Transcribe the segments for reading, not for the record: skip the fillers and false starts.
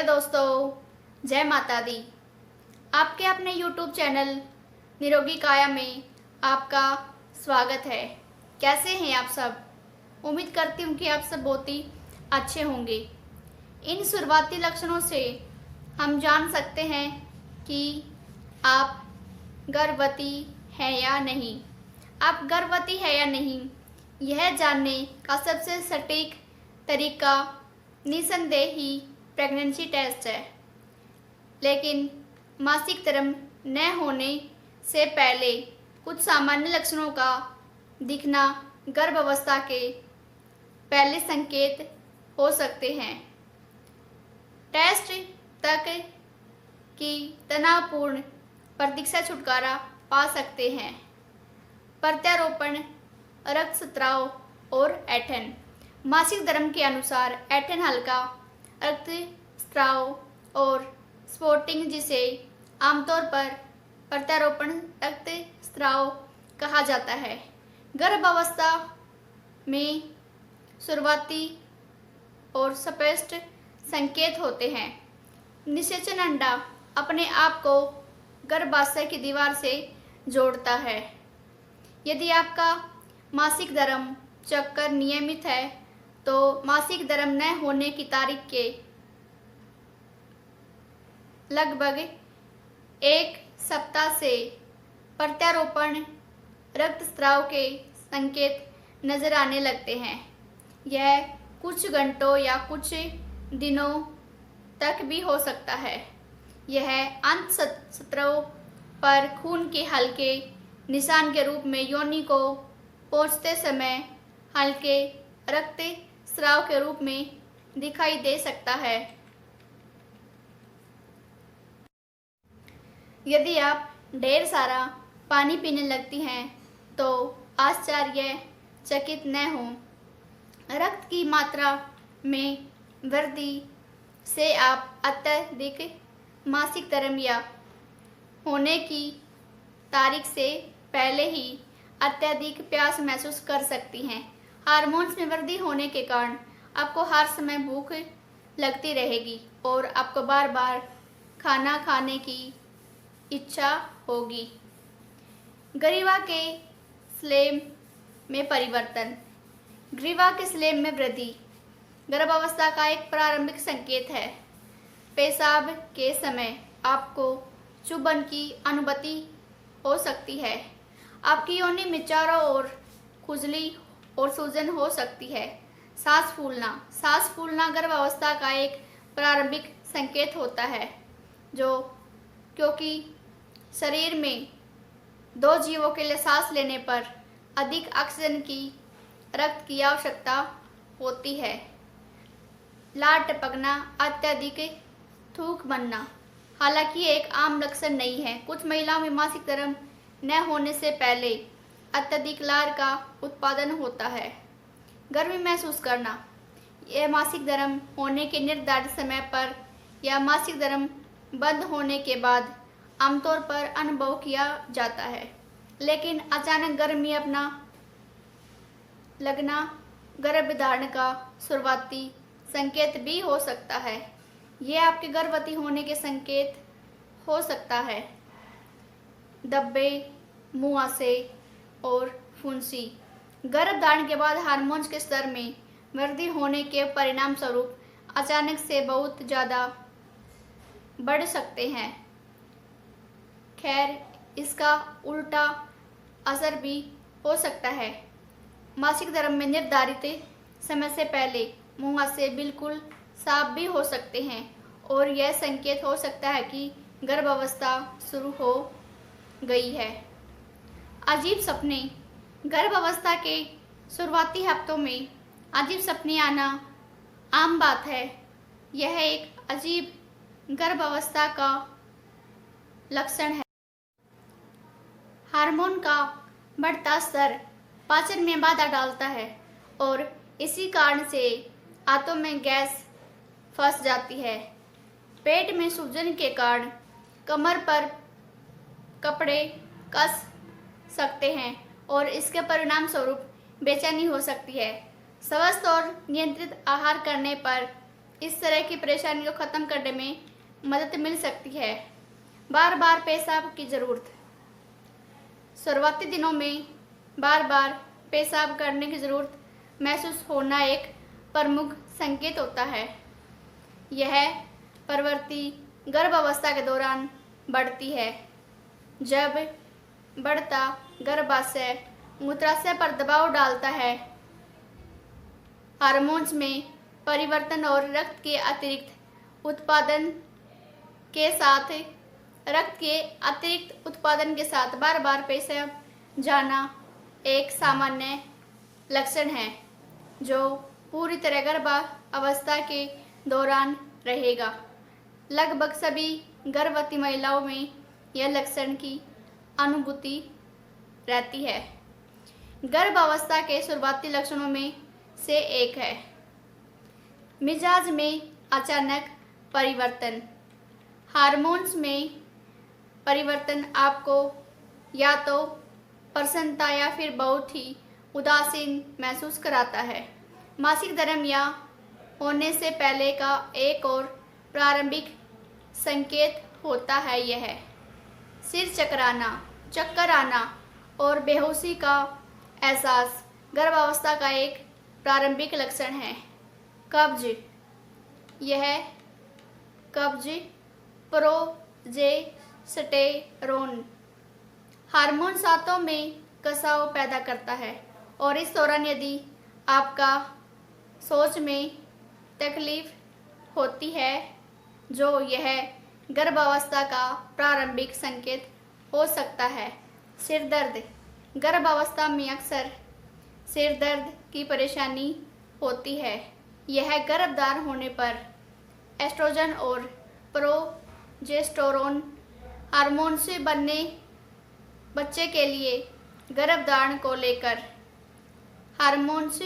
Hello दोस्तों, जय माता दी। आपके अपने YouTube चैनल निरोगी काया में आपका स्वागत है। कैसे हैं आप सब? उम्मीद करती हूँ कि आप सब बहुत ही अच्छे होंगे। इन शुरुआती लक्षणों से हम जान सकते हैं कि आप गर्भवती हैं या नहीं। आप गर्भवती हैं या नहीं, यह जानने का सबसे सटीक तरीका निसंदेह ही प्रेगनेंसी टेस्ट है। लेकिन मासिक धर्म न होने से पहले कुछ सामान्य लक्षणों का दिखना गर्भावस्था के पहले संकेत हो सकते हैं। टेस्ट तक की तनावपूर्ण प्रतीक्षा छुटकारा पा सकते हैं। प्रत्यारोपण, रक्तस्राव और ऐंठन। मासिक धर्म के अनुसार ऐंठन हल्का रक्तस्राव और स्पॉटिंग, जिसे आमतौर पर प्रत्यारोपण रक्तस्राव कहा जाता है, गर्भावस्था में शुरुआती और स्पष्ट संकेत होते हैं। निषेचन अंडा अपने आप को गर्भाशय की दीवार से जोड़ता है। यदि आपका मासिक धर्म चक्कर नियमित है तो मासिक धर्म न होने की तारीख के लगभग 1 सप्ताह से प्रत्यारोपण रक्तस्राव के संकेत नजर आने लगते हैं। यह कुछ घंटों या कुछ दिनों तक भी हो सकता है। यह अंतःस्त्राव पर खून के हल्के निशान के रूप में योनि को पहुंचते समय हल्के रक्तस्राव के रूप में दिखाई दे सकता है। यदि आप ढेर सारा पानी पीने लगती हैं तो आश्चर्यचकित न हों। रक्त की मात्रा में वृद्धि से आप अत्यधिक मासिक धर्म या होने की तारीख से पहले ही अत्यधिक प्यास महसूस कर सकती हैं। हार्मोन्स में वृद्धि होने के कारण आपको हर समय भूख लगती रहेगी और आपको बार बार खाना खाने की इच्छा होगी। ग्रीवा के स्लेम में परिवर्तन। ग्रीवा के स्लेम में वृद्धि गर्भावस्था का एक प्रारंभिक संकेत है। पेशाब के समय आपको चुभन की अनुभूति हो सकती है। आपकी योनि में चारों ओर खुजली और सूजन हो सकती है। सांस फूलना गर्भावस्था का एक प्रारंभिक संकेत होता है, क्योंकि शरीर में 2 जीवों के लिए सांस लेने पर अधिक ऑक्सीजन की रक्त की आवश्यकता होती है। लार टपकना, अत्यधिक थूक बनना। हालांकि एक आम लक्षण नहीं है। कुछ महिलाओं में मासिक धर्म न होने से पहले अत्यधिक लार का उत्पादन होता है। गर्मी महसूस करना, यह मासिक धर्म होने के निर्धारित समय पर या मासिक धर्म बंद होने के बाद आमतौर पर अनुभव किया जाता है, लेकिन अचानक गर्मी अपना लगना गर्भधारण का शुरुआती संकेत भी हो सकता है। यह आपके गर्भवती होने के संकेत हो सकता है। धब्बे, मुहासे और फुंसी। गर्भधारण के बाद हार्मोन्स के स्तर में वृद्धि होने के परिणाम स्वरूप अचानक से बहुत ज़्यादा बढ़ सकते हैं। खैर, इसका उल्टा असर भी हो सकता है। मासिक धर्म में निर्धारित समय से पहले मुहासे बिल्कुल साफ भी हो सकते हैं और यह संकेत हो सकता है कि गर्भावस्था शुरू हो गई है। अजीब सपने। गर्भावस्था के शुरुआती हफ्तों में अजीब सपने आना आम बात है। यह एक अजीब गर्भावस्था का लक्षण है। हार्मोन का बढ़ता स्तर पाचन में बाधा डालता है और इसी कारण से आंतों में गैस फंस जाती है। पेट में सूजन के कारण कमर पर कपड़े कस सकते हैं और इसके परिणाम स्वरूप बेचैनी हो सकती है। स्वस्थ और नियंत्रित आहार करने पर इस तरह की परेशानी को ख़त्म करने में मदद मिल सकती है। बार बार पेशाब की ज़रूरत। शुरुआती दिनों में बार बार पेशाब करने की ज़रूरत महसूस होना एक प्रमुख संकेत होता है। यह प्रवृत्ति गर्भावस्था के दौरान बढ़ती है, जब बढ़ता गर्भाशय मूत्राशय पर दबाव डालता है। हार्मोन्स में परिवर्तन और रक्त के अतिरिक्त उत्पादन के साथ बार बार पेशाब जाना एक सामान्य लक्षण है, जो पूरी तरह गर्भावस्था के दौरान रहेगा। लगभग सभी गर्भवती महिलाओं में यह लक्षण की अनुभूति रहती है। गर्भावस्था के शुरुआती लक्षणों में से एक है मिजाज में अचानक परिवर्तन। हार्मोन्स में परिवर्तन आपको या तो प्रसन्नता या फिर बहुत ही उदासीन महसूस कराता है। मासिक धर्म या होने से पहले का एक और प्रारंभिक संकेत होता है यह सिर चक्कर आना और बेहोशी का एहसास गर्भावस्था का एक प्रारंभिक लक्षण है। कब्ज। यह कब्ज प्रोजेस्टेरोन हार्मोन सांसों में कसाव पैदा करता है और इस दौरान यदि आपका सोच में तकलीफ होती है, जो यह गर्भावस्था का प्रारंभिक संकेत हो सकता है। सिर दर्द। गर्भावस्था में अक्सर सिर दर्द की परेशानी होती है। यह गर्भधारण होने पर एस्ट्रोजन और प्रोजेस्टेरोन हार्मोन से बनने बच्चे के लिए गर्भधारण को लेकर हार्मोन्स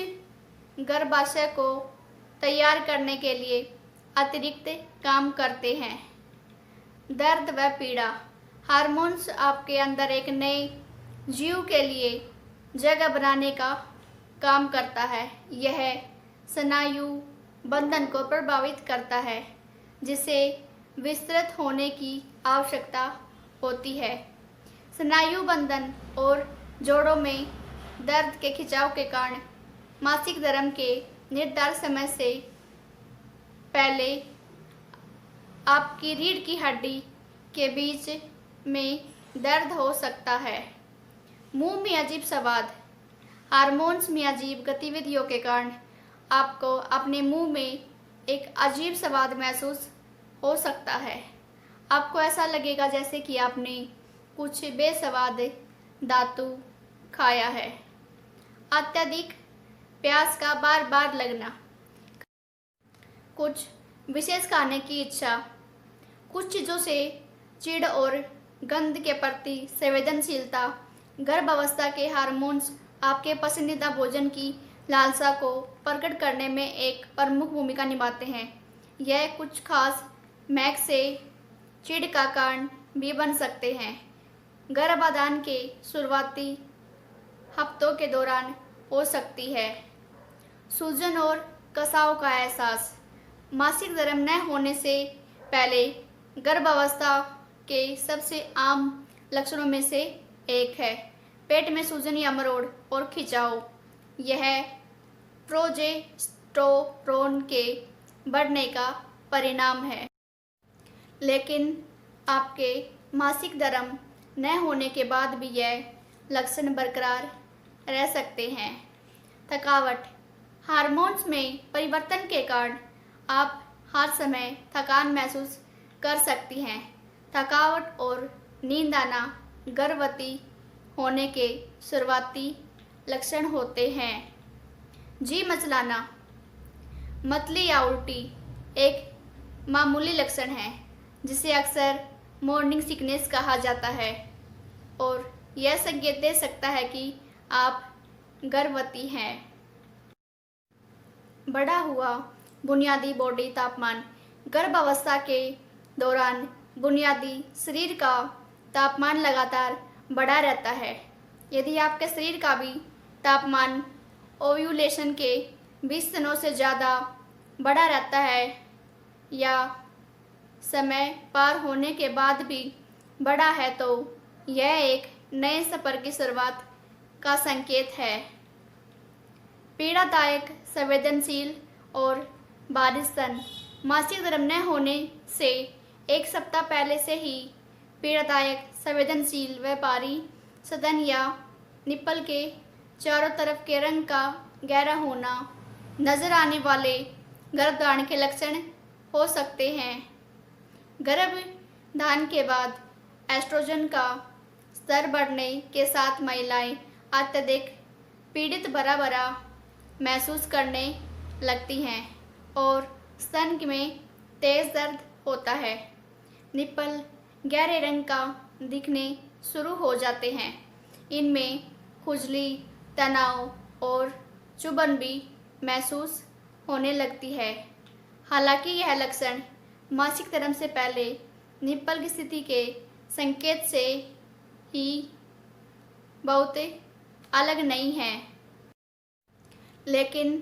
गर्भाशय को तैयार करने के लिए अतिरिक्त काम करते हैं। दर्द व पीड़ा। हार्मोन्स आपके अंदर एक नए जीव के लिए जगह बनाने का काम करता है। यह स्नायु बंधन को प्रभावित करता है, जिसे विस्तृत होने की आवश्यकता होती है। स्नायु बंधन और जोड़ों में दर्द के खिंचाव के कारण मासिक धर्म के निर्धारित समय से पहले आपकी रीढ़ की हड्डी के बीच में दर्द हो सकता है। मुंह में अजीब स्वाद। हार्मोन्स में अजीब गतिविधियों के कारण आपको अपने मुंह में एक अजीब स्वाद महसूस हो सकता है। आपको ऐसा लगेगा जैसे कि आपने कुछ बेस्वाद धातु खाया है। अत्यधिक प्यास का बार बार लगना। कुछ विशेष खाने की इच्छा। कुछ चीज़ों से चिढ़ और गंध के प्रति संवेदनशीलता। गर्भावस्था के हार्मोन्स आपके पसंदीदा भोजन की लालसा को प्रकट करने में एक प्रमुख भूमिका निभाते हैं। यह कुछ खास महक से चिढ़ का कारण भी बन सकते हैं। गर्भाधान के शुरुआती हफ्तों के दौरान हो सकती है। सूजन और कसाव का एहसास। मासिक धर्म न होने से पहले गर्भावस्था के सबसे आम लक्षणों में से एक है पेट में सूजन या मरोड़ और खिंचाव। यह प्रोजेस्टेरोन के बढ़ने का परिणाम है, लेकिन आपके मासिक धर्म न होने के बाद भी यह लक्षण बरकरार रह सकते हैं। थकावट। हार्मोन्स में परिवर्तन के कारण आप हर समय थकान महसूस कर सकती हैं। थकावट और नींद आना गर्भवती होने के शुरुआती लक्षण होते हैं। जी मचलाना, मतली या उल्टी एक मामूली लक्षण है जिसे अक्सर मॉर्निंग सिकनेस कहा जाता है और यह संकेत दे सकता है कि आप गर्भवती हैं। बढ़ा हुआ बुनियादी बॉडी तापमान। गर्भावस्था के दौरान बुनियादी शरीर का तापमान लगातार बढ़ा रहता है। यदि आपके शरीर का भी तापमान ओव्यूलेशन के 20 दिनों से ज़्यादा बढ़ा रहता है, या समय पार होने के बाद भी बढ़ा है तो यह एक नए सफ़र की शुरुआत का संकेत है। पीड़ादायक, संवेदनशील और बारिश स्तन मासिक धर्म न होने से एक सप्ताह पहले से ही पीड़ादायक, संवेदनशील व भारी स्तन या निप्पल के चारों तरफ के रंग का गहरा होना नजर आने वाले गर्भधारण के लक्षण हो सकते हैं। गर्भधारण के बाद एस्ट्रोजन का स्तर बढ़ने के साथ महिलाएं अत्यधिक पीड़ित भरा महसूस करने लगती हैं और स्तन में तेज दर्द होता है। निप्पल गहरे रंग का दिखने शुरू हो जाते हैं। इनमें खुजली, तनाव और चुभन भी महसूस होने लगती है। हालांकि यह लक्षण मासिक धर्म से पहले निप्पल की स्थिति के संकेत से ही बहुत अलग नहीं है, लेकिन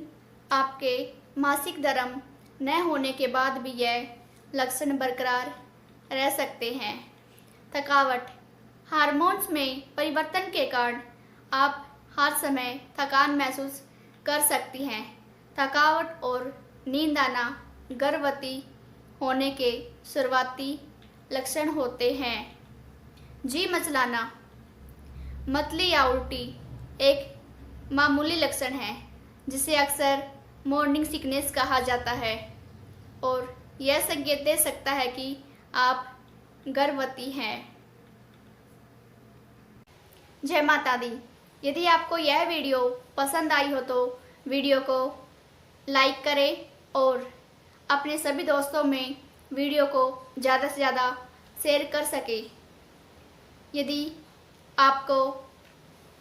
आपके मासिक धर्म न होने के बाद भी यह लक्षण बरकरार रह सकते हैं। थकावट, हार्मोन्स में परिवर्तन के कारण आप हर समय थकान महसूस कर सकती हैं। थकावट और नींद आना गर्भवती होने के शुरुआती लक्षण होते हैं। जी मचलाना, मतली या उल्टी एक मामूली लक्षण है जिसे अक्सर मॉर्निंग सिकनेस कहा जाता है और यह संकेत दे सकता है कि आप गर्भवती हैं। जय माता दी। यदि आपको यह वीडियो पसंद आई हो तो वीडियो को लाइक करें और अपने सभी दोस्तों में वीडियो को ज़्यादा से ज़्यादा शेयर कर सके। यदि आपको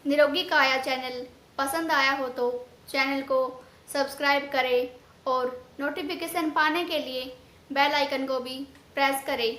निरोगी काया चैनल पसंद आया हो तो चैनल को सब्सक्राइब करें और नोटिफिकेशन पाने के लिए बेल आइकन को भी प्रेस करें।